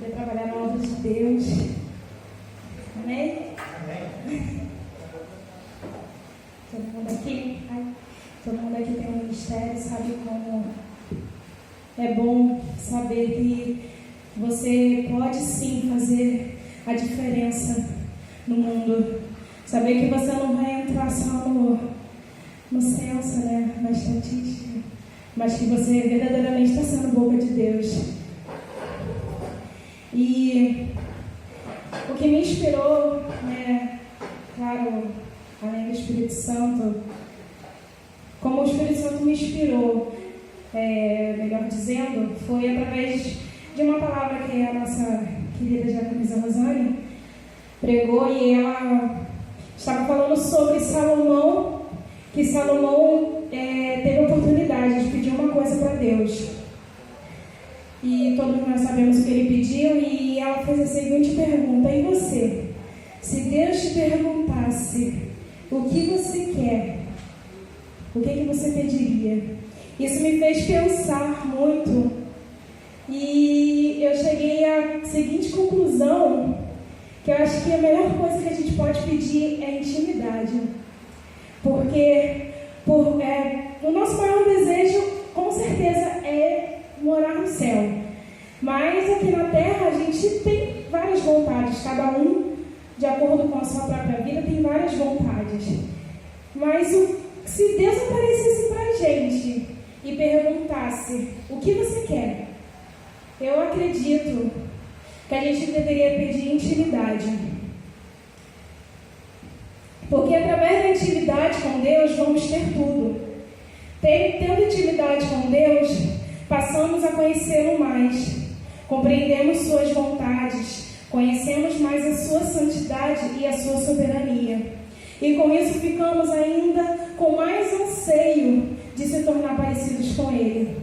poder trabalhar na obra de Deus. Amém? Amém. Todo mundo aqui tem um ministério, sabe como é bom saber que você pode sim fazer a diferença no mundo. Saber que você não vai entrar só no censo, né, na estatística, mas que você verdadeiramente está sendo boca de Deus. E o que me inspirou, né, claro, além do Espírito Santo, como o Espírito Santo me inspirou, melhor dizendo, foi através de uma palavra que a nossa querida diaconisa Rosane pregou, e ela estava falando sobre Salomão, que Salomão teve a oportunidade de pedir uma coisa para Deus. E todos nós sabemos o que ele pediu, e ela fez a seguinte pergunta: e você? Se Deus te perguntasse o que você quer, o que você pediria? Isso me fez pensar muito, e eu cheguei à seguinte conclusão, que eu acho que a melhor coisa que a gente pode pedir é intimidade. Porque o nosso maior desejo, com certeza, é morar no céu. Mas aqui na terra a gente tem várias vontades, cada um, de acordo com a sua própria vida, tem várias vontades. Mas se Deus aparecesse pra gente e perguntasse: o que você quer? Eu acredito que a gente deveria pedir intimidade. Porque através da intimidade com Deus vamos ter tudo. Tendo intimidade com Deus, passamos a conhecê-lo mais, compreendemos suas vontades, conhecemos mais a sua santidade e a sua soberania. E com isso ficamos ainda com mais anseio de se tornar parecidos com Ele.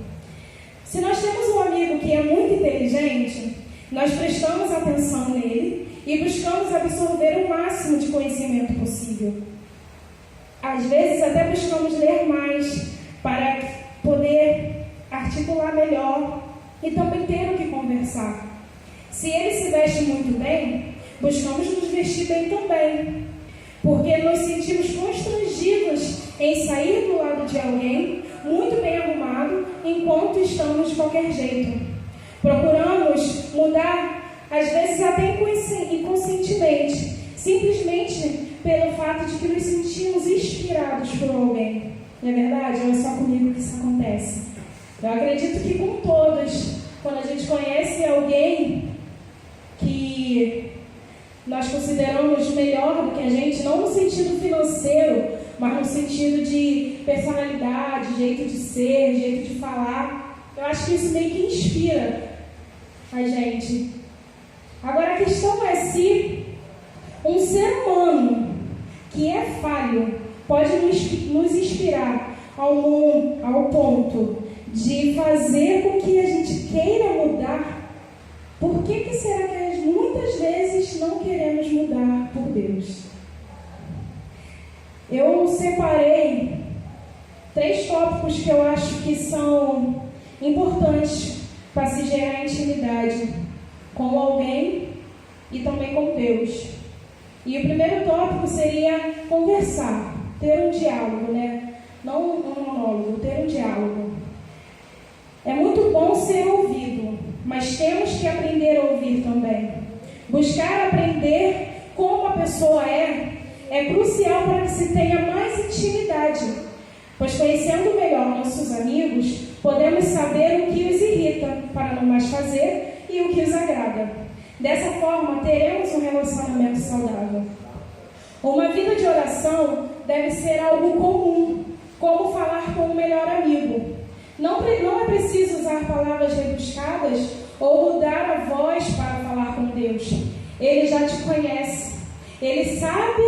Se nós temos um amigo que é muito inteligente, nós prestamos atenção nele e buscamos absorver o máximo de conhecimento possível. Às vezes até buscamos ler mais para poder articular melhor e também ter o que conversar. Se ele se veste muito bem, buscamos nos vestir bem também, porque nos sentimos constrangidos em sair do lado de alguém muito bem arrumado enquanto estamos de qualquer jeito. Procuramos mudar, às vezes até inconscientemente, simplesmente pelo fato de que nos sentimos inspirados por alguém. Não é verdade? Ou é só comigo que isso acontece? Eu acredito que com todos, quando a gente conhece alguém que nós consideramos melhor do que a gente, não no sentido financeiro, mas no sentido de personalidade, jeito de ser, jeito de falar, eu acho que isso meio que inspira a gente. Agora a questão é se um ser humano que é falho pode nos inspirar ao ponto de fazer com que a gente queira mudar. Por que será que muitas vezes não queremos mudar por Deus? Eu separei 3 tópicos que eu acho que são importantes para se gerar intimidade com alguém e também com Deus. E o primeiro tópico seria conversar, ter um diálogo, né? Não um monólogo, ter um diálogo. É muito bom ser ouvido, mas temos que aprender a ouvir também. Buscar aprender como a pessoa é crucial para que se tenha mais intimidade, pois conhecendo melhor nossos amigos, podemos saber o que os irrita para não mais fazer e o que os agrada. Dessa forma, teremos um relacionamento saudável. Uma vida de oração deve ser algo comum, como falar com o melhor amigo. Não é preciso usar palavras rebuscadas ou mudar a voz para falar com Deus. Ele já te conhece. Ele sabe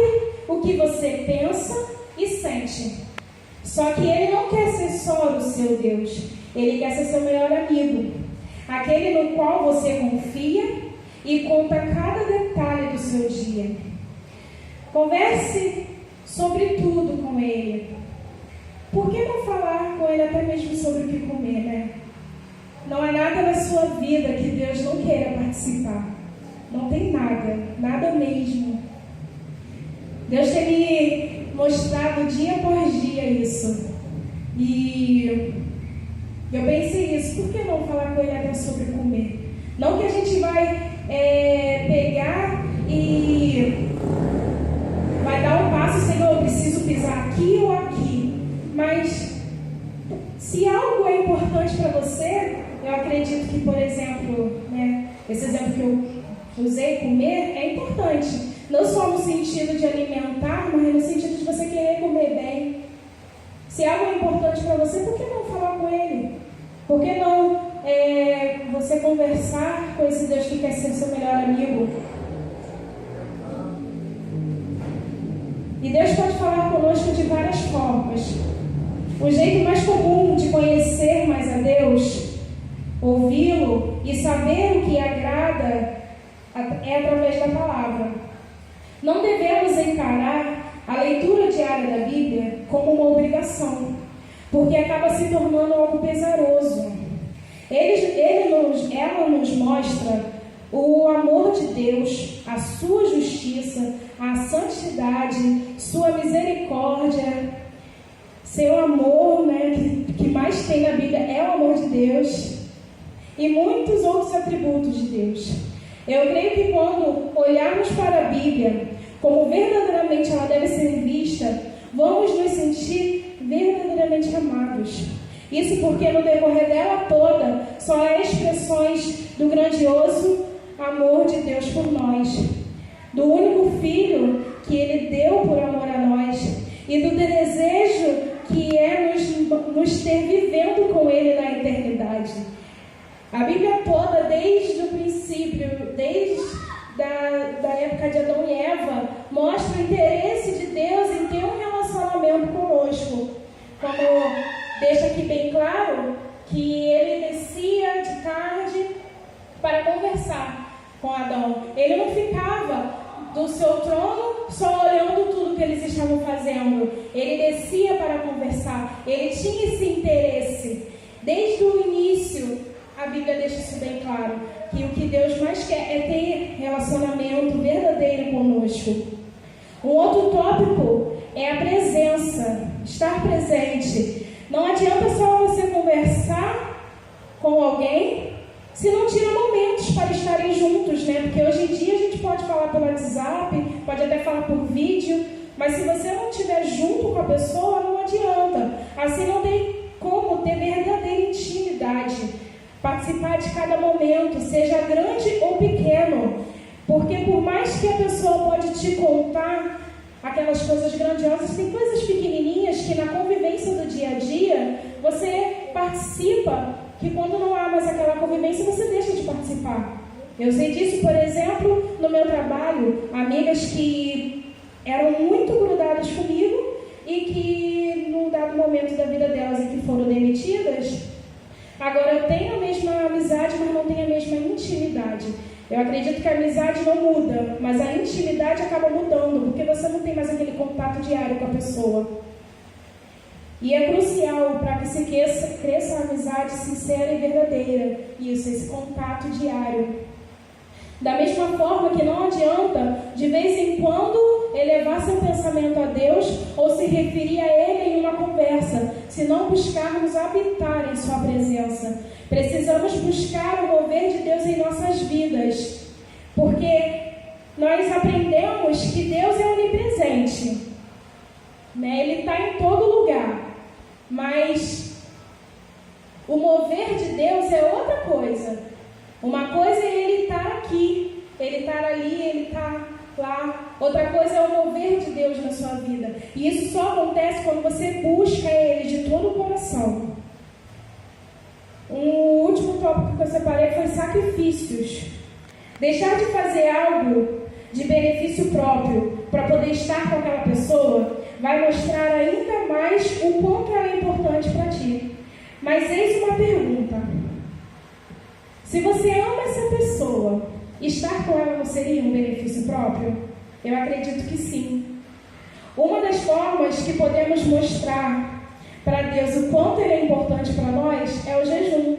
o que você pensa e sente. Só que Ele não quer ser só o seu Deus. Ele quer ser seu melhor amigo. Aquele no qual você confia e conta cada detalhe do seu dia. Converse sobre tudo com Ele. Por que não falar com Ele até mesmo sobre o que comer, né? não há nada na sua vida que Deus não queira participar. Não tem nada, nada mesmo. Deus tem me mostrado dia após dia isso. E eu pensei isso, por que não falar com ele até sobre comer? Não que a gente vai pegar e vai dar um passo, Senhor, eu preciso pisar aqui ou aqui. Mas se algo é importante para você, eu acredito que, por exemplo, esse exemplo que eu usei, comer, é importante. Não só no sentido de alimentar, mas no sentido de você querer comer bem. Se algo é importante para você, por que não falar com ele? Por que não você conversar com esse Deus que quer ser seu melhor amigo? E Deus pode falar conosco de várias formas. O jeito mais comum de conhecer mais a Deus, ouvi-lo e saber o que agrada é através da palavra. Não devemos encarar a leitura diária da Bíblia como uma obrigação, porque acaba se tornando algo pesaroso. Ela nos mostra o amor de Deus, a sua justiça, a santidade, sua misericórdia. Seu amor, que mais tem na Bíblia é o amor de Deus e muitos outros atributos de Deus. Eu creio que quando olharmos para a Bíblia como verdadeiramente ela deve ser vista, vamos nos sentir verdadeiramente amados. Isso porque no decorrer dela toda só há expressões do grandioso amor de Deus por nós, do único Filho que Ele deu por amor a nós e do desejo que é nos ter vivendo com Ele na eternidade. A Bíblia toda, desde o princípio, desde da época de Adão e Eva, mostra o interesse de Deus em ter um relacionamento conosco. Como deixa aqui bem claro que Ele descia de tarde para conversar com Adão. Ele não ficava do seu trono só olhando tudo que eles estavam fazendo. Ele descia para conversar. Ele tinha esse interesse. Desde o início, a Bíblia deixa isso bem claro, que o que Deus mais quer é ter relacionamento verdadeiro conosco. Um outro tópico é a presença, estar presente. Não adianta só você conversar com alguém se não tira momentos para estarem juntos, Porque hoje em dia a gente pode falar pelo WhatsApp, pode até falar por vídeo, mas se você não estiver junto com a pessoa, não adianta. Assim não tem como ter verdadeira intimidade. Participar de cada momento, seja grande ou pequeno, porque por mais que a pessoa pode te contar aquelas coisas grandiosas, tem coisas pequenininhas que na convivência do dia a dia você participa, que quando não há mais aquela convivência você deixa de participar. Eu sei disso, por exemplo, no meu trabalho, amigas que eram muito grudadas comigo e que num dado momento da vida delas em que foram demitidas, agora tem a mesma amizade, mas não tem a mesma intimidade. Eu acredito que a amizade não muda, mas a intimidade acaba mudando, porque você não tem mais aquele contato diário com a pessoa. E é crucial para que se cresça a amizade sincera e verdadeira. Isso, esse contato diário. Da mesma forma que não adianta, de vez em quando, elevar seu pensamento a Deus ou se referir a Ele em uma conversa, se não buscarmos habitar em Sua presença. Precisamos buscar o mover de Deus em nossas vidas, porque nós aprendemos que Deus é onipresente, Ele está em todo lugar, mas o mover de Deus é outra coisa. Uma coisa é Ele estar aqui, Ele estar ali, Ele estar lá. Outra coisa é o mover de Deus na sua vida. E isso só acontece quando você busca Ele de todo o coração. Um último tópico que eu separei foi sacrifícios. Deixar de fazer algo de benefício próprio para poder estar com aquela pessoa vai mostrar ainda mais o quanto ela é importante para ti. Mas eis uma pergunta. Se você ama essa pessoa, estar com ela não seria um benefício próprio? Eu acredito que sim. Uma das formas que podemos mostrar para Deus o quanto Ele é importante para nós é o jejum.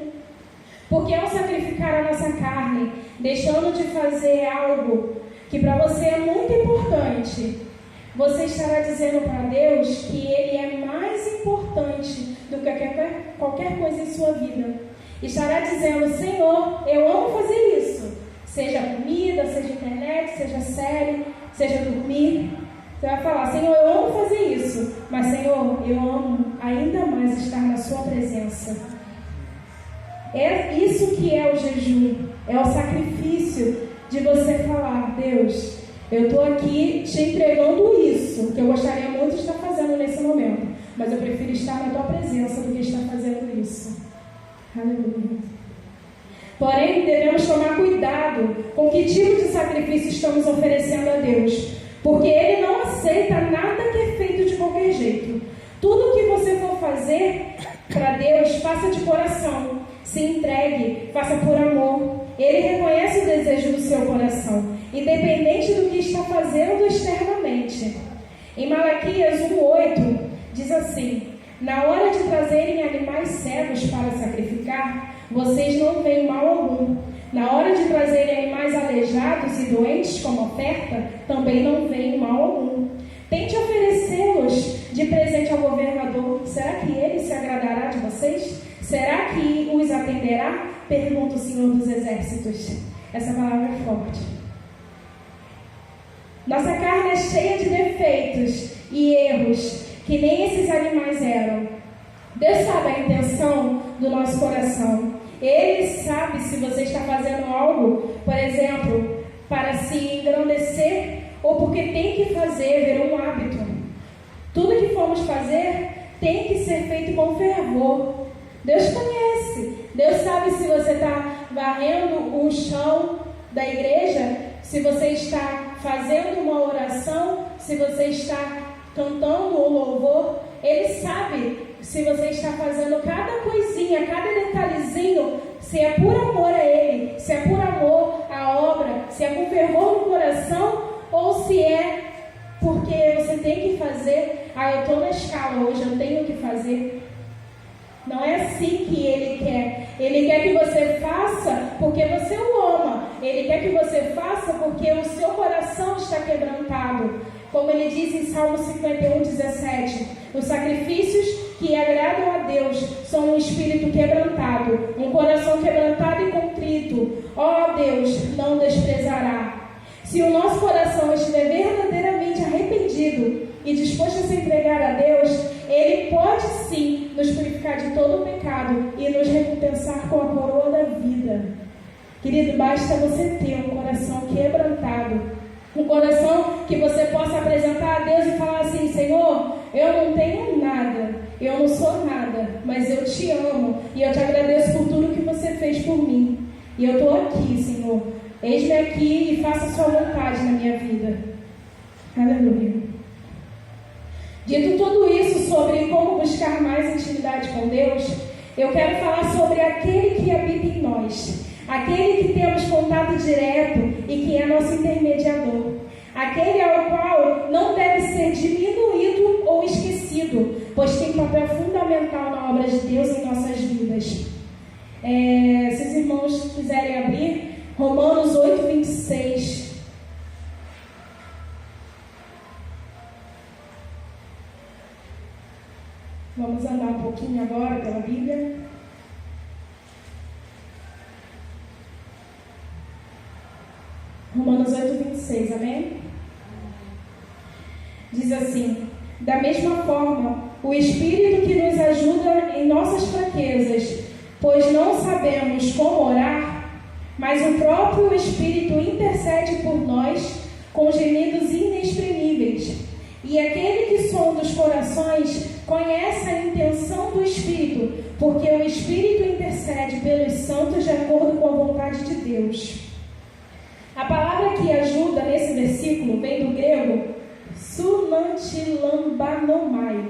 Porque ao sacrificar a nossa carne, deixando de fazer algo que para você é muito importante, você estará dizendo para Deus que Ele é mais importante do que qualquer coisa em sua vida. Estará dizendo: Senhor, eu amo fazer isso. Seja comida, seja internet, seja série, seja dormir. Você vai falar: Senhor, eu amo fazer isso. Mas, Senhor, eu amo ainda mais estar na sua presença. É isso que é o jejum. É o sacrifício de você falar: Deus, eu estou aqui te entregando isso, que eu gostaria muito de estar fazendo nesse momento, mas eu prefiro estar na tua presença do que estar fazendo isso. Aleluia. Porém, devemos tomar cuidado com que tipo de sacrifício estamos oferecendo a Deus, porque Ele não aceita nada que é feito de qualquer jeito. Tudo que você for fazer para Deus, faça de coração, se entregue, faça por amor. Ele reconhece o desejo do seu coração, independente do que está fazendo externamente. Em Malaquias 1:8 diz assim: na hora de trazerem animais cegos para sacrificar, vocês não veem mal algum. Na hora de trazerem animais aleijados e doentes como oferta, também não veem mal algum. Tente oferecê-los de presente ao governador. Será que ele se agradará de vocês? Será que os atenderá? Pergunta o Senhor dos Exércitos. Essa palavra é forte. Nossa carne é cheia de defeitos e erros, que nem esses animais eram. Deus sabe a intenção do nosso coração. Ele sabe se você está fazendo algo, por exemplo, para se engrandecer ou porque tem que fazer, ver um hábito. Tudo que formos fazer tem que ser feito com fervor. Deus conhece. Deus sabe se você está varrendo o chão da igreja, se você está fazendo uma oração, se você está cantando um louvor. Ele sabe se você está fazendo cada coisinha, cada detalhezinho, se é por amor a Ele, se é por amor à obra, se é com fervor no coração, ou se é porque você tem que fazer. Eu estou na escala hoje, eu tenho que fazer. Não é assim que Ele quer. Ele quer que você faça porque você o ama. Ele quer que você faça porque o seu coração está quebrantado. Como ele diz em Salmo 51:17, os sacrifícios que agradam a Deus são um espírito quebrantado, um coração quebrantado e contrito. Ó Deus, não desprezará. Se o nosso coração estiver verdadeiramente arrependido e disposto a se entregar a Deus, Ele pode sim nos purificar de todo o pecado e nos recompensar com a coroa da vida. Querido, basta você ter um coração quebrantado, um coração que você possa apresentar a Deus e falar assim: Senhor, eu não tenho nada, eu não sou nada, mas eu te amo e eu te agradeço por tudo que você fez por mim. E eu estou aqui, Senhor. Eis-me aqui e faça a sua vontade na minha vida. Aleluia. Dito tudo isso sobre como buscar mais intimidade com Deus, eu quero falar sobre aquele que habita em nós, aquele que temos contato direto e que é nosso intermediador, aquele ao qual não deve ser diminuído ou esquecido, pois tem papel fundamental na obra de Deus em nossas vidas. Se os irmãos quiserem abrir, Romanos 8:26. Vamos andar um pouquinho agora pela Bíblia. Romanos 8:26, amém? Diz assim: da mesma forma, o Espírito que nos ajuda em nossas fraquezas, pois não sabemos como orar, mas o próprio Espírito intercede por nós com gemidos inexprimíveis. E aquele que sonda os corações conhece a intenção do Espírito, porque o Espírito intercede pelos santos de acordo com a vontade de Deus. A palavra que ajuda nesse versículo vem do grego sunantilambanomai,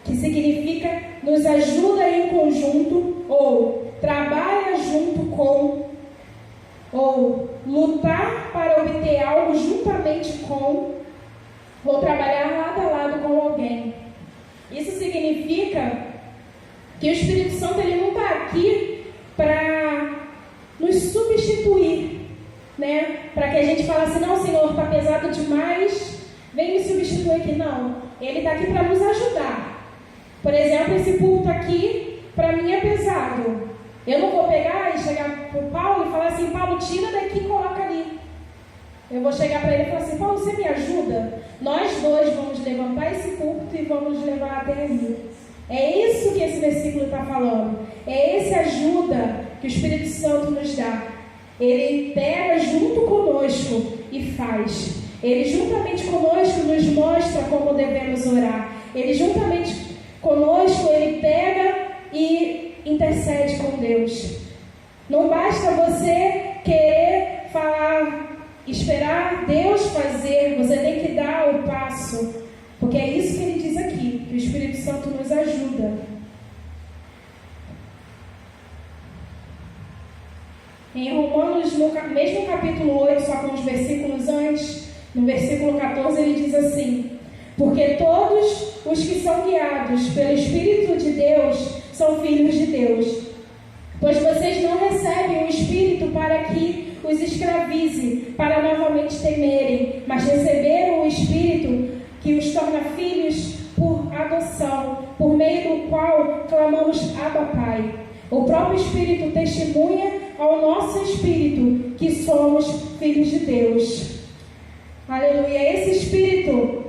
que significa nos ajuda em conjunto, ou trabalha junto com, ou lutar para obter algo juntamente com, ou trabalhar lado a lado com alguém. Isso significa que o Espírito Santo ele não está aqui substituir, né? Para que a gente fale assim, não, Senhor, está pesado demais, vem me substituir aqui. Não, Ele está aqui para nos ajudar. Por exemplo, esse púlpito aqui, para mim é pesado. Eu não vou pegar e chegar para o Paulo e falar assim, Paulo, tira daqui e coloca ali. Eu vou chegar para ele e falar assim, Paulo, você me ajuda? Nós dois vamos levantar esse púlpito e vamos levar até ali. É isso que esse versículo está falando. É essa ajuda que o Espírito Santo nos dá. Ele pega junto conosco e faz. Ele juntamente conosco nos mostra como devemos orar. Ele juntamente conosco, ele pega e intercede com Deus. Não basta você querer falar, esperar Deus fazer, você tem que dar o passo. Porque é isso que ele diz aqui, que o Espírito Santo nos ajuda. Em Romanos, no mesmo capítulo 8, só com os versículos antes, no versículo 14, ele diz assim: porque todos os que são guiados pelo Espírito de Deus são filhos de Deus. Pois vocês não recebem o Espírito para que os escravize, para novamente temerem, mas receberam o Espírito que os torna filhos por adoção, por meio do qual clamamos Abba Pai. O próprio Espírito testemunha ao nosso Espírito que somos filhos de Deus. Aleluia. Esse Espírito,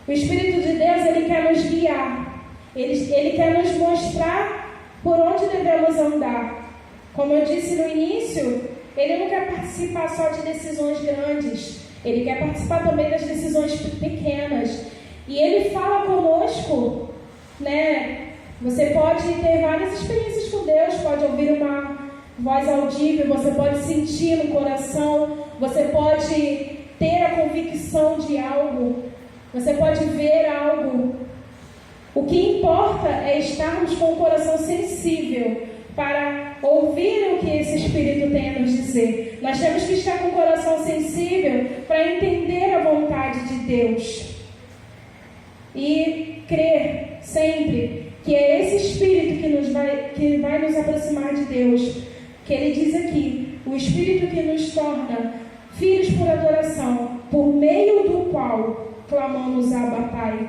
o Espírito de Deus, ele quer nos guiar. Ele quer nos mostrar por onde devemos andar. Como eu disse no início, ele não quer participar só de decisões grandes. Ele quer participar também das decisões pequenas. E ele fala conosco, né? Você pode ter várias experiências com Deus, pode ouvir uma voz audível, você pode sentir no coração, você pode ter a convicção de algo, você pode ver algo. O que importa é estarmos com o coração sensível para ouvir o que esse Espírito tem a nos dizer. Nós temos que estar com o coração sensível para entender a vontade de Deus. E crer sempre que é esse Espírito que vai nos aproximar de Deus. Que ele diz aqui, o Espírito que nos torna filhos por adoração, por meio do qual clamamos Abba Pai.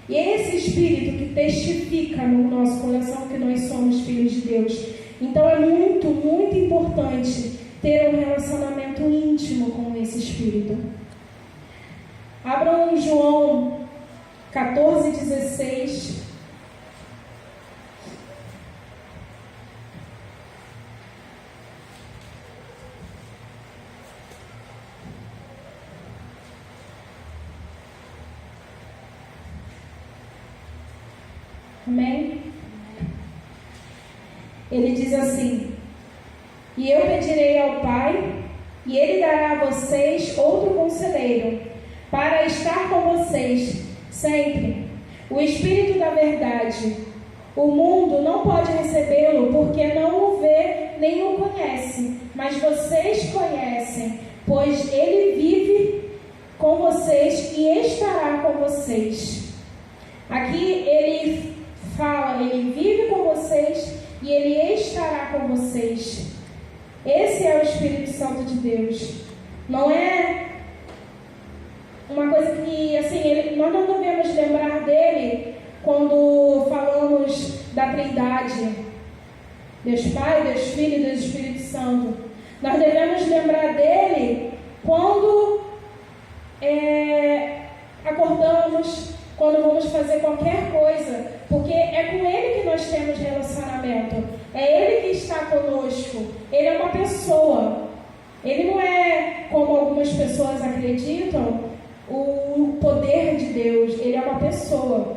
E é esse Espírito que testifica no nosso coração que nós somos filhos de Deus. Então é muito, muito importante ter um relacionamento íntimo com esse Espírito. Abram João 14:16. Amém? Ele diz assim: e eu pedirei ao Pai, e Ele dará a vocês outro conselheiro, para estar com vocês sempre, o Espírito da verdade. O mundo não pode recebê-lo, porque não o vê nem o conhece, mas vocês conhecem, pois Ele vive com vocês e estará com vocês. Aqui ele fala, ele vive com vocês e ele estará com vocês. Esse é o Espírito Santo de Deus. Não é uma coisa que, assim, nós não devemos lembrar dele quando falamos da Trindade, Deus Pai, Deus Filho e Deus Espírito Santo. Nós devemos lembrar dele quando acordamos, quando vamos fazer qualquer coisa, porque é com Ele que nós temos relacionamento, é Ele que está conosco, Ele é uma pessoa, Ele não é, como algumas pessoas acreditam, o poder de Deus, Ele é uma pessoa.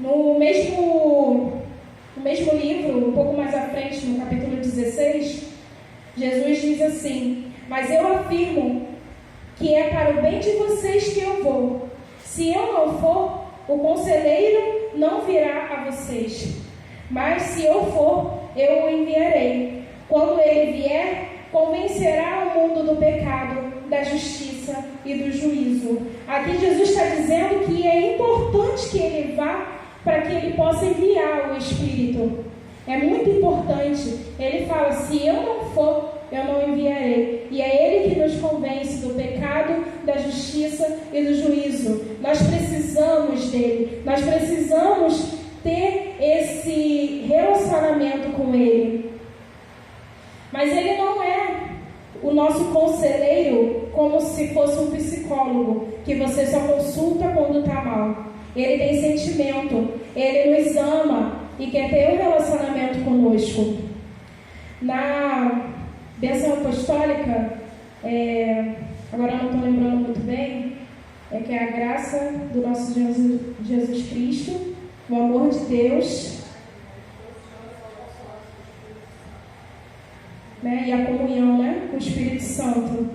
No mesmo livro, um pouco mais à frente, no capítulo 16, Jesus diz assim: mas eu afirmo que é para o bem de vocês que eu vou. Se eu não for, o conselheiro não virá a vocês. Mas se eu for, eu o enviarei. Quando ele vier, convencerá o mundo do pecado, da justiça e do juízo. Aqui Jesus está dizendo que é importante que ele vá para que ele possa enviar o Espírito. É muito importante. Ele fala: se eu não for, justiça e do juízo. Nós precisamos dele. Nós precisamos ter esse relacionamento com ele. Mas ele não é o nosso conselheiro como se fosse um psicólogo, que você só consulta quando está mal. Ele tem sentimento, ele nos ama e quer ter um relacionamento conosco. Na bênção apostólica, agora eu não estou lembrando muito bem, que é a graça do nosso Jesus Cristo, o amor de Deus, né, e a comunhão, né, com o Espírito Santo.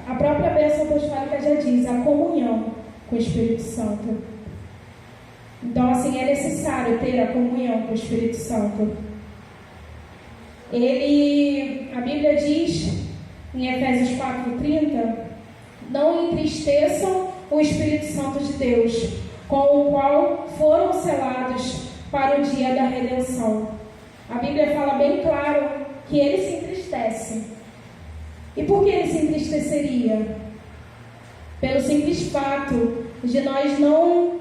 A própria bênção apostólica já diz, a comunhão com o Espírito Santo. Então, assim, é necessário ter a comunhão com o Espírito Santo. A Bíblia diz, em Efésios 4:30, não entristeçam o Espírito Santo de Deus, com o qual foram selados para o dia da redenção. A Bíblia fala bem claro que ele se entristece. E por que ele se entristeceria? Pelo simples fato de nós não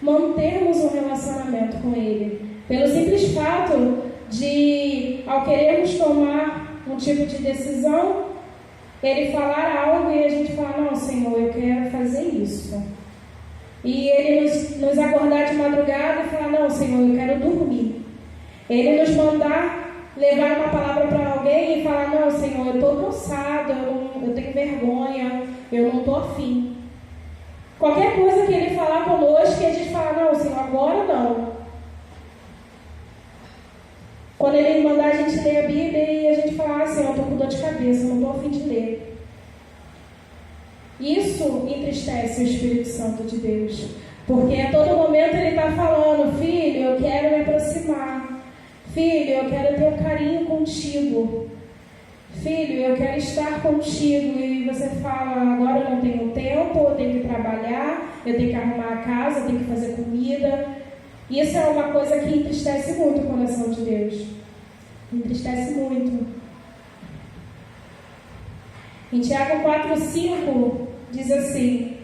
mantermos um relacionamento com ele. Pelo simples fato de, ao querermos tomar um tipo de decisão, ele falar algo e a gente falar, não, Senhor, eu quero fazer isso. E ele nos acordar de madrugada e falar, não, Senhor, eu quero dormir. Ele nos mandar levar uma palavra para alguém e falar, não, Senhor, eu estou cansado, eu tenho vergonha, eu não estou afim. Qualquer coisa que ele falar conosco e a gente falar, não, Senhor, agora não. Quando ele mandar a gente ler a Bíblia e a gente falar, Senhor, eu estou com dor de cabeça, eu não estou afim de ler. Isso entristece o Espírito Santo de Deus. Porque a todo momento ele está falando, filho, eu quero me aproximar. Filho, eu quero ter um carinho contigo. Filho, eu quero estar contigo. E você fala, agora eu não tenho tempo, eu tenho que trabalhar, eu tenho que arrumar a casa, eu tenho que fazer comida. Isso é uma coisa que entristece muito o coração de Deus. Entristece muito. Em Tiago 4:5 diz assim,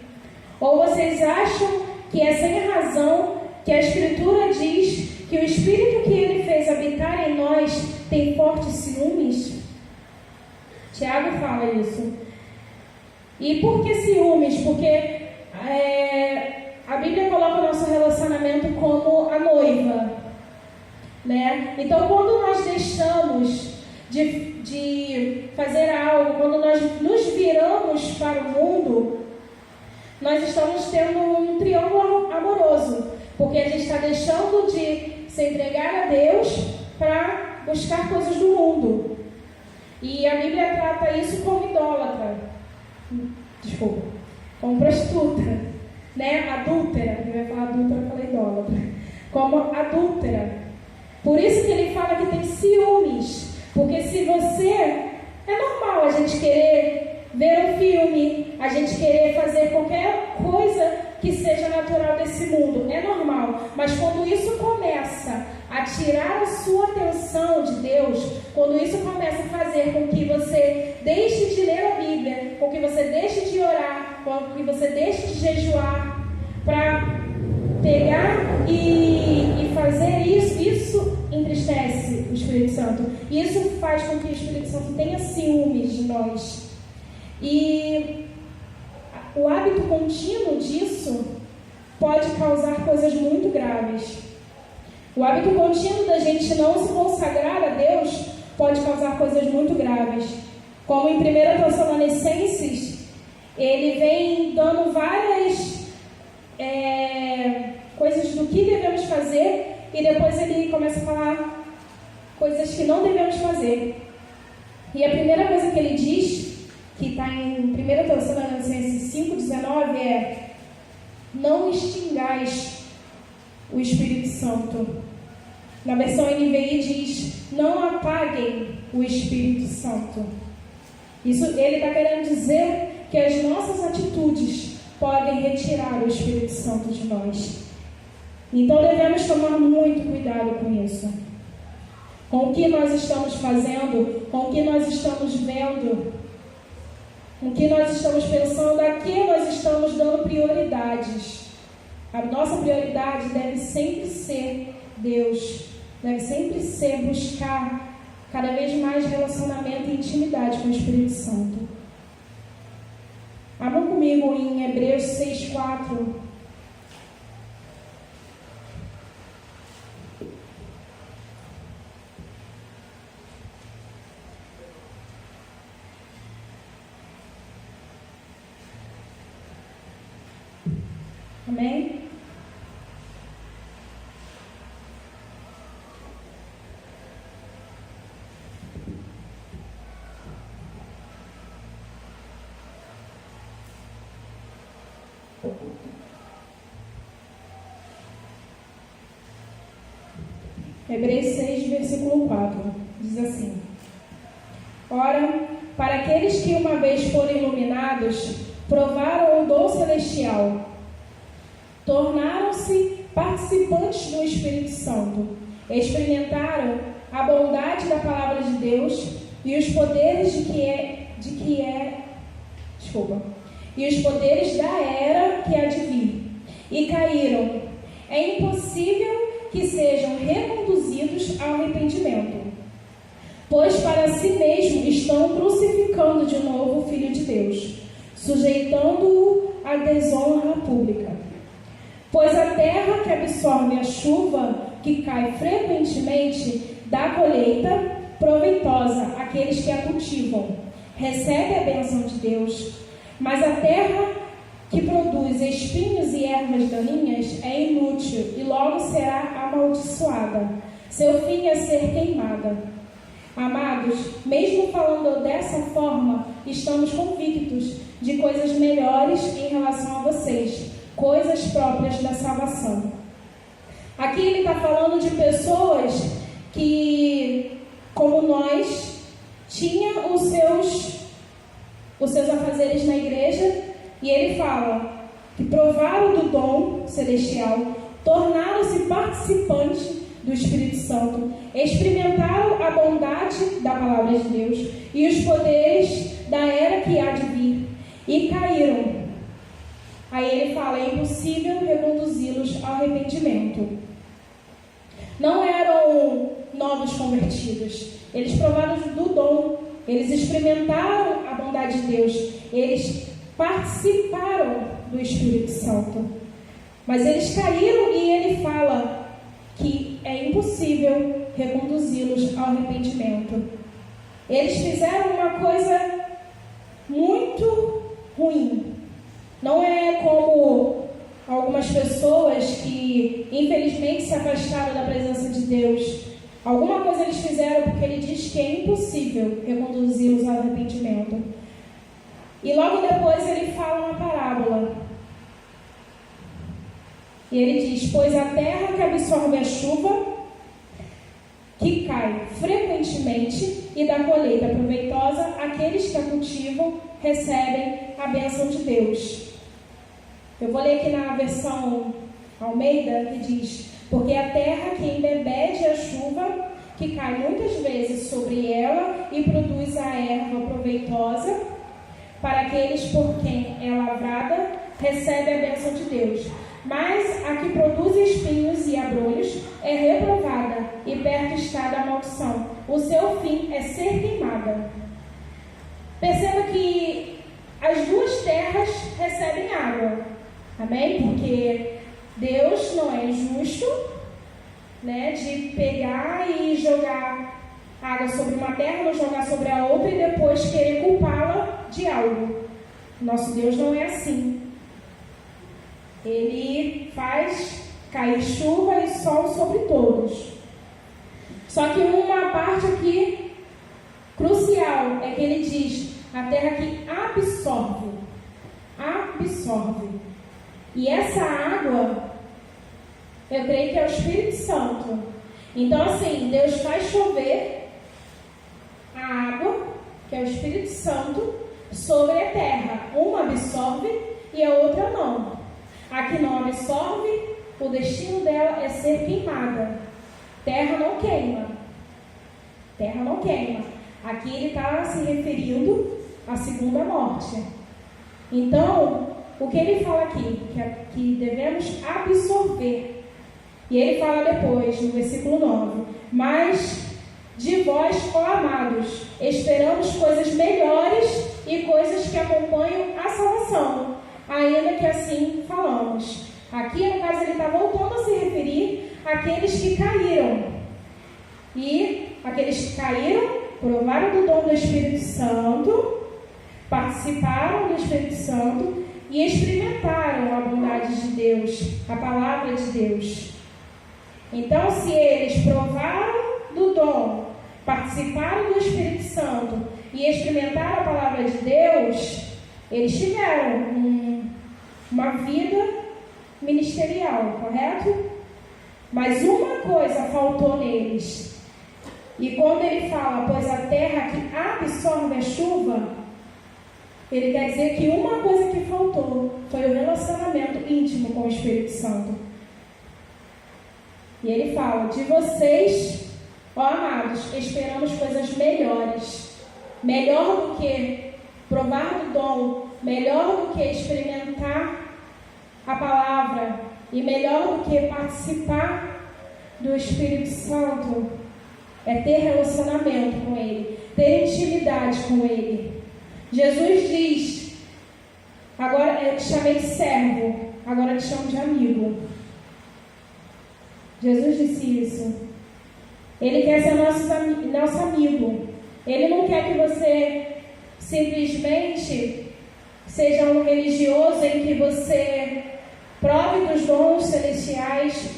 ou vocês acham que é sem razão que a Escritura diz que o Espírito que ele fez habitar em nós tem fortes ciúmes? Tiago fala isso. E por que ciúmes? Porque a Bíblia coloca o nosso relacionamento como a noiva, né? Então, quando nós deixamos de fazer algo, quando nós nos viramos para o mundo, nós estamos tendo um triângulo amoroso, porque a gente está deixando de se entregar a Deus para buscar coisas do mundo. E a Bíblia trata isso como idólatra. Desculpa. Como prostituta, né? Adúltera. Eu ia falar adúltera, eu falei idólatra. Como adúltera. Por isso que ele fala que tem ciúmes. Porque se você... É normal a gente querer ver um filme, a gente querer fazer qualquer coisa que seja natural desse mundo. É normal. Mas quando isso começa a tirar a sua atenção de Deus, quando isso começa a fazer com que você deixe de ler a Bíblia, com que você deixe de orar, com que você deixe de jejuar, para pegar e fazer isso entristece o Espírito Santo. Isso faz com que o Espírito Santo tenha ciúmes de nós. E o hábito contínuo disso pode causar coisas muito graves. O hábito contínuo da gente não se consagrar a Deus pode causar coisas muito graves. Como em 1 Tessalonicenses, ele vem dando várias coisas do que devemos fazer e depois ele começa a falar coisas que não devemos fazer. E a primeira coisa que ele diz, que está em 1 Tessalonicenses 5,19, é: não extingais o Espírito Santo. Na versão NVI diz: não apaguem o Espírito Santo. Isso ele está querendo dizer que as nossas atitudes podem retirar o Espírito Santo de nós. Então devemos tomar muito cuidado com isso. Com o que nós estamos fazendo, com o que nós estamos vendo. no que nós estamos pensando, a que nós estamos dando prioridades. A nossa prioridade deve sempre ser Deus, deve sempre ser buscar cada vez mais relacionamento e intimidade com o Espírito Santo. Abram comigo em Hebreus 6:4. Amém? Hebreus 6, versículo 4, diz assim: Ora, para aqueles que uma vez foram iluminados, provaram o dom celestial, tornaram-se participantes do Espírito Santo, experimentaram a bondade da palavra de Deus e os poderes e os poderes da era que há de vir, e caíram. É impossível que sejam reconduzidos ao arrependimento, pois para si mesmo estão crucificando de novo o Filho de Deus, sujeitando-o à desonra pública. Pois a terra que absorve a chuva, que cai frequentemente, dá colheita proveitosa àqueles que a cultivam, recebe a bênção de Deus. Mas a terra que produz espinhos e ervas daninhas é inútil e logo será amaldiçoada. Seu fim é ser queimada. Amados, mesmo falando dessa forma, estamos convictos de coisas melhores em relação a vocês, coisas próprias da salvação. Aqui ele está falando de pessoas que, como nós, tinham os seus afazeres na igreja, e ele fala que provaram do dom celestial, tornaram-se participantes do Espírito Santo, experimentaram a bondade da palavra de Deus e os poderes da era que há de vir, e caíram. Aí ele fala, é impossível reconduzi-los ao arrependimento. Não eram novos convertidos, eles provaram do dom, eles experimentaram a bondade de Deus, eles participaram do Espírito Santo, mas eles caíram, e ele fala que é impossível reconduzi-los ao arrependimento. Eles fizeram uma coisa muito ruim. Não é como algumas pessoas que infelizmente se afastaram da presença de Deus. Alguma coisa eles fizeram porque ele diz que é impossível reconduzi-los ao arrependimento. E logo depois ele fala uma parábola. E ele diz, pois a terra que absorve a chuva, que cai frequentemente e dá colheita proveitosa, aqueles que a cultivam recebem a bênção de Deus. Eu vou ler aqui na versão Almeida, que diz, porque a terra que embebede a chuva, que cai muitas vezes sobre ela e produz a erva proveitosa, para aqueles por quem é lavrada, recebe a bênção de Deus. Mas a que produz espinhos e abrolhos é reprovada, e perto está da maldição. O seu fim é ser queimada. Perceba que as duas terras recebem água. Amém? Porque Deus não é injusto, de pegar e jogar água sobre uma terra, não jogar sobre a outra e depois querer culpá-la de algo. Nosso Deus não é assim. Ele faz cair chuva e sol sobre todos. Só que uma parte aqui crucial é que ele diz a terra que absorve. E essa água, eu creio que é o Espírito Santo. Então assim, Deus faz chover a água, que é o Espírito Santo, sobre a terra. Uma absorve e a outra não. A que não absorve, o destino dela é ser queimada. Terra não queima. Aqui ele está se referindo a segunda morte. Então, o que ele fala aqui? Que devemos absorver. E ele fala depois, no versículo 9: mas de vós, ó amados, esperamos coisas melhores e coisas que acompanham a salvação, ainda que assim falamos. Aqui, no caso, ele está voltando a se referir àqueles que caíram. E aqueles que caíram, provaram do dom do Espírito Santo, participaram do Espírito Santo e experimentaram a bondade de Deus, a palavra de Deus. Então, se eles provaram do dom, participaram do Espírito Santo e experimentaram a palavra de Deus, eles tiveram uma vida ministerial, correto? Mas uma coisa faltou neles. E quando ele fala, pois a terra que absorve a chuva, ele quer dizer que uma coisa que faltou foi o relacionamento íntimo com o Espírito Santo. E ele fala, de vocês, ó amados, esperamos coisas melhores. Melhor do que provar do dom, melhor do que experimentar a palavra e melhor do que participar do Espírito Santo é ter relacionamento com Ele, ter intimidade com Ele. Jesus diz, agora eu te chamei de servo, agora eu te chamo de amigo. Jesus disse isso. Ele quer ser nosso amigo. Ele não quer que você simplesmente seja um religioso em que você prove dos dons celestiais,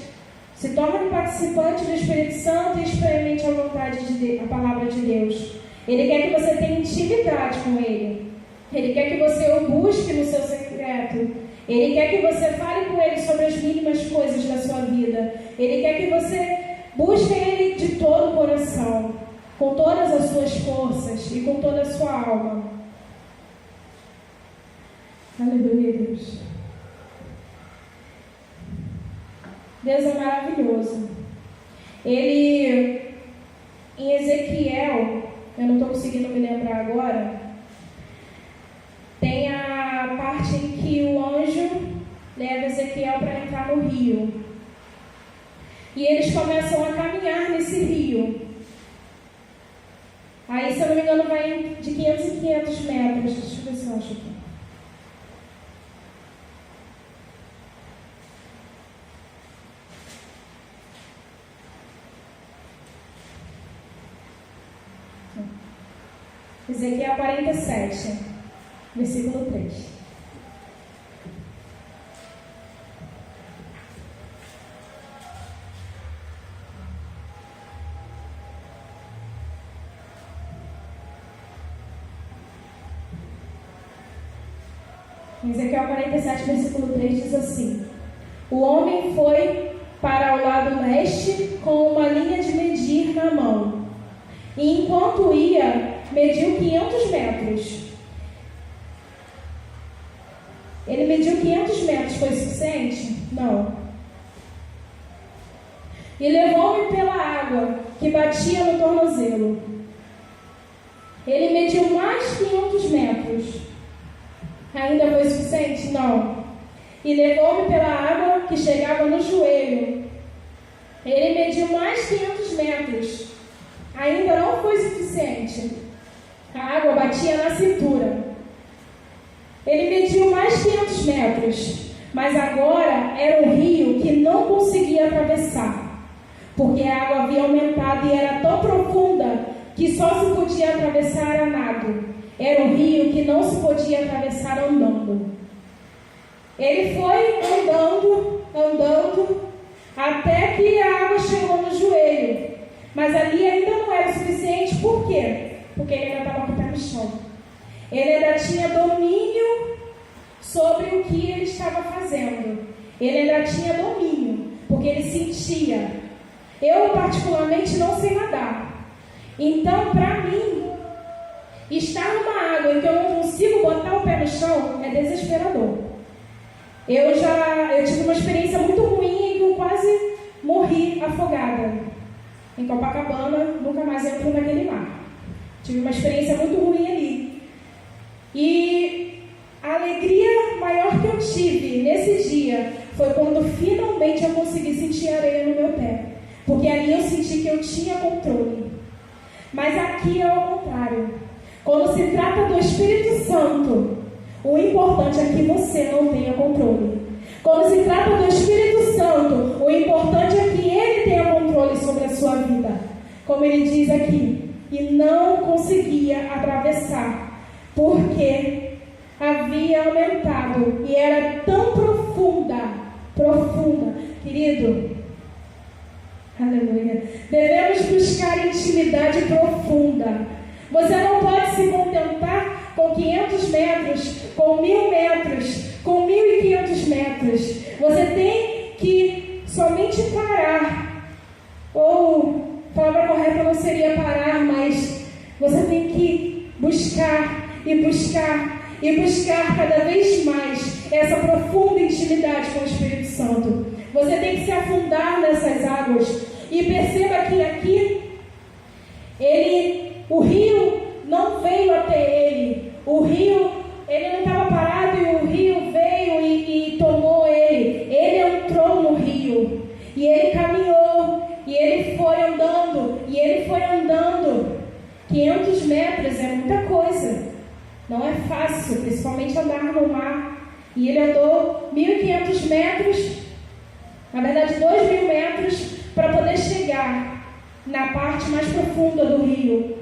se torne participante do Espírito Santo e experimente a vontade de Deus, a palavra de Deus. Ele quer que você tenha intimidade com Ele. Ele quer que você o busque no seu secreto. Ele quer que você fale com Ele sobre as mínimas coisas da sua vida. Ele quer que você busque Ele de todo o coração, com todas as suas forças e com toda a sua alma. Aleluia, Deus. Deus é maravilhoso. Ele, em Ezequiel, eu não estou conseguindo me lembrar agora, tem a parte em que o anjo leva Ezequiel para entrar no rio. E eles começam a caminhar nesse rio. Aí, se eu não me engano, vai de 500 em 500 metros. Deixa eu ver se eu acho aqui. Ezequiel 47, versículo 3. Ezequiel 47, versículo 3 diz assim: o homem foi para o lado leste com uma linha de medir na mão, e enquanto ia, mediu 500 metros. Ele mediu 500 metros, foi suficiente? Não. E levou-me pela água que batia no tornozelo. Ele mediu mais 500 metros. Ainda foi suficiente? Não. E levou-me pela água que chegava no joelho. Ele mediu mais 500 metros. Ainda não foi suficiente. A água batia na cintura. Ele mediu mais 500 metros. Mas agora era um rio que não conseguia atravessar, porque a água havia aumentado e era tão profunda que só se podia atravessar a nado. Era um rio que não se podia atravessar andando. Ele foi andando, até que a água chegou no joelho. Mas ali ainda não era suficiente. Por quê? Porque ele ainda estava com o pé no chão. Ele ainda tinha domínio sobre o que ele estava fazendo. Ele ainda tinha domínio, porque ele sentia. Eu, particularmente, não sei nadar. Então, para mim, estar numa água em que eu não consigo botar o pé no chão é desesperador. Eu tive uma experiência muito ruim em que eu quase morri afogada. Em Copacabana, nunca mais entro naquele mar. Tive uma experiência muito ruim ali. E a alegria maior que eu tive nesse dia foi quando finalmente eu consegui sentir areia no meu pé. Porque ali eu senti que eu tinha controle. Mas aqui é o contrário. Quando se trata do Espírito Santo, o importante é que você não tenha controle. Quando se trata do Espírito Santo, o importante é que Ele tenha controle sobre a sua vida. Como ele diz aqui, e não conseguia atravessar, porque havia aumentado e era tão profunda. Querido, aleluia. Devemos buscar intimidade profunda. Você não pode se contentar com 500 metros, com 1.000 metros, com 1.500 metros. Você tem que somente parar. Ou, a palavra correta não seria parar, mas você tem que buscar e buscar e buscar cada vez mais essa profunda intimidade com o Espírito Santo. Você tem que se afundar nessas águas. E perceba que aqui, o rio não veio até ele. O rio, ele não estava parado e o rio veio e tomou ele. Ele entrou no rio. E ele caminhou. E ele foi andando. E ele foi andando. 500 metros é muita coisa. Não é fácil, principalmente andar no mar. E ele andou 1.500 metros, na verdade 2.000 metros, para poder chegar na parte mais profunda do rio.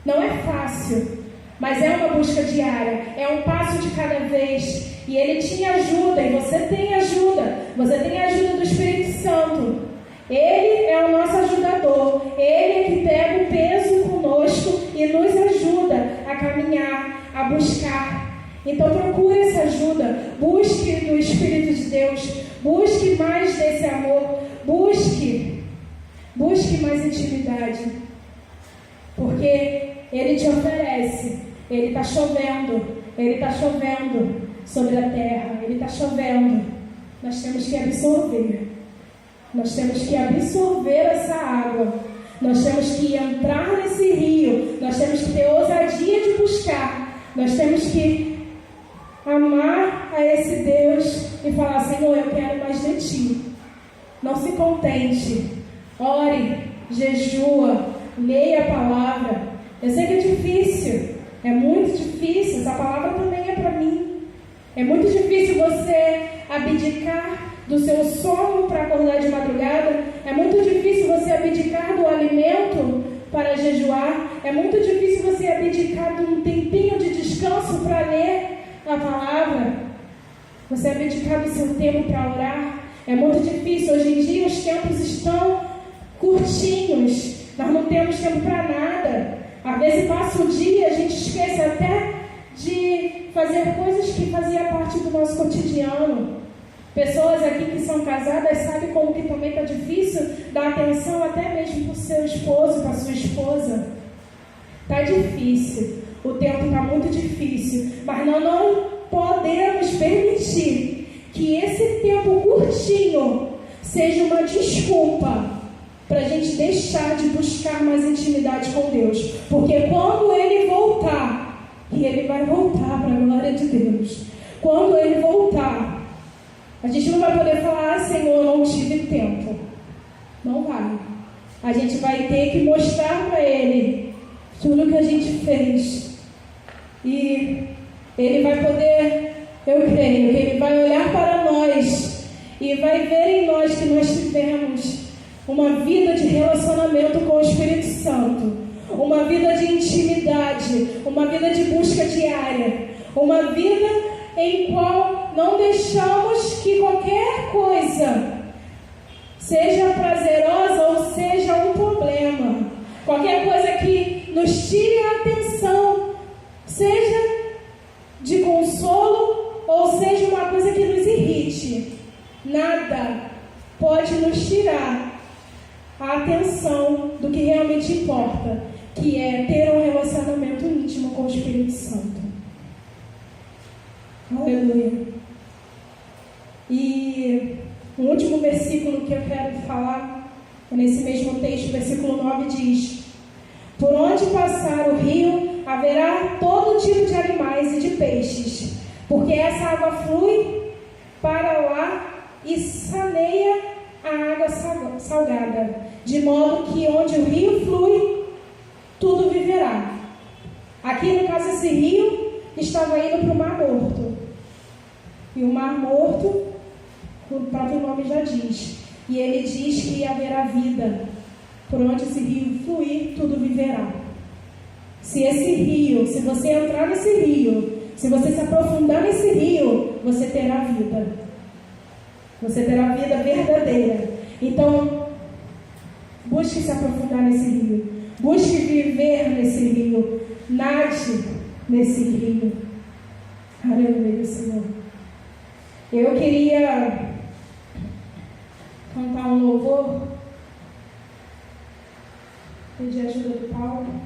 Não é fácil, mas é uma busca diária, é um passo de cada vez. E ele tinha ajuda, e você tem ajuda. Você tem a ajuda do Espírito Santo. Ele é o nosso ajudador. Ele é que pega o peso conosco e nos ajuda a caminhar, a buscar. Então procure essa ajuda. Busque do Espírito de Deus. Busque mais desse amor. Busque mais intimidade. Porque Ele te oferece. Ele está chovendo. Ele está chovendo sobre a terra. Ele está chovendo. Nós temos que absorver. Nós temos que absorver essa água. Nós temos que entrar nesse rio. Nós temos que ter ousadia de buscar. Nós temos que amar a esse Deus e falar: Senhor, eu quero mais de Ti. Não se contente. Ore, jejua, leia a palavra. Eu sei que é difícil. É muito difícil. Essa palavra também é para mim. É muito difícil você abdicar do seu sono para acordar de madrugada. É muito difícil você abdicar do alimento para jejuar. É muito difícil você abdicar de um tempinho de descanso para ler a palavra. Você abdicar do seu tempo para orar. É muito difícil. Hoje em dia os tempos estão curtinhos. Nós não temos tempo para nada. Às vezes passa um dia, a gente esquece até de fazer coisas que faziam parte do nosso cotidiano. Pessoas aqui que são casadas sabem como que também está difícil dar atenção até mesmo para o seu esposo, para a sua esposa. Está difícil, o tempo está muito difícil, mas nós não podemos permitir que esse tempo curtinho seja uma desculpa para a gente deixar de buscar mais intimidade com Deus. Porque quando Ele voltar, e Ele vai voltar para a glória de Deus, quando Ele voltar, a gente não vai poder falar: ah, Senhor, não tive tempo. Não vai. A gente vai ter que mostrar para Ele tudo que a gente fez. E Ele vai poder, eu creio, que Ele vai olhar para nós e vai ver em nós que nós tivemos uma vida de relacionamento com o Espírito Santo, uma vida de intimidade, uma vida de busca diária, uma vida em qual não deixamos que qualquer coisa, seja prazerosa ou seja um problema, qualquer coisa que nos tire a atenção, seja de consolo ou seja uma coisa que nos irrite, nada pode nos tirar a atenção do que realmente importa, que é ter um relacionamento íntimo com o Espírito Santo. Aleluia. E o último versículo que eu quero falar é nesse mesmo texto, versículo 9 diz: por onde passar o rio, haverá todo tipo de animais e de peixes, porque essa água flui para lá e saneia a água salgada, de modo que onde o rio flui, tudo viverá. Aqui no caso esse rio estava indo para o Mar Morto. E o Mar Morto, o próprio nome já diz. E ele diz que haverá vida. Por onde esse rio fluir, tudo viverá. Se você entrar nesse rio, se você se aprofundar nesse rio, você terá vida. Você terá vida verdadeira. Então, busque se aprofundar nesse rio. Busque viver nesse rio. Nade nesse rio. Aleluia, Senhor. Eu queria cantar um louvor. Pedir ajuda do Paulo.